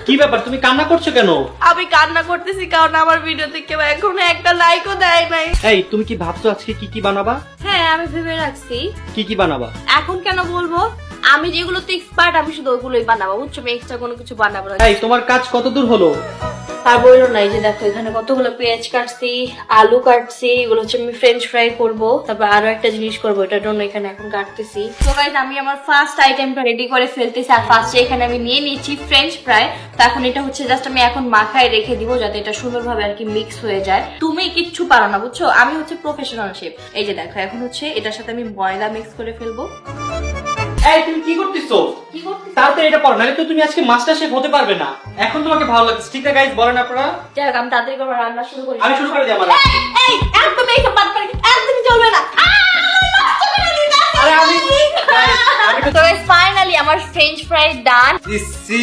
কি ব্যাপার, তুমি কান্না করছো কেন? আমি কান্না করতেছি কারণ আমার ভিডিওতে কেউ এখনো একটা লাইকও দেয় নাই। এই তুমি কি ভাবছো আজকে কি কি বানাবা? হ্যাঁ আমি ভেবে রাখছি। কি বানাবা? এখন কেন বলবো? আমি যেগুলোতে এক্সপার্ট আমি শুধু ওগুলোই বানাবো, বুঝছো? আমি এক্সট্রা কোনো কিছু বানাবো না। এই তোমার কাজ কতদূর হলো? আর বললো না, এই যে দেখো এখানে কতগুলো পেঁয়াজ কাটছি, আলু কাটছি, এগুলো হচ্ছে আমি ফ্রেঞ্চ ফ্রাই করবো। তারপর আরো একটা জিনিস করবো, এটার জন্য এখানে এখন কাটতেছি। তো গাইস আমি আমার ফার্স্ট আইটেমটা রেডি করে ফেলতেছি। আর ফার্স্টে এখানে আমি নিয়ে নিচ্ছি ফ্রেঞ্চ ফ্রাই। তো এখন এটা হচ্ছে জাস্ট আমি এখন মাখায় রেখে দিব যাতে এটা সুন্দরভাবে আর কি মিক্স হয়ে যায়। তুমি কিচ্ছু পারো না, বুঝছো? আমি হচ্ছে প্রফেশনাল শেফ। এই যে দেখো এখন হচ্ছে এটার সাথে আমি ময়দা মিক্স করে ফেলবো। এই তুমি কি করতেছো? কি করতেছি? তাড়াতাড়ি এটা করো, নাহলে তো তুমি আজকে মাস্টার শেফ হতে পারবে না। এখন তোমাকে ভালো লাগছে, ঠিক আছে গাইস? বলেন আপনারা। যাই হোক আমি তাড়াতাড়ি করে রান্না শুরু করি। আমি শুরু করে দিই আমার। এই একদম এইসব বাদ করে একদমই চলবে না। আরে আমি তো ফাইনালি আমার ফ্রেঞ্চ ফ্রাই ডান। দিচ্ছি।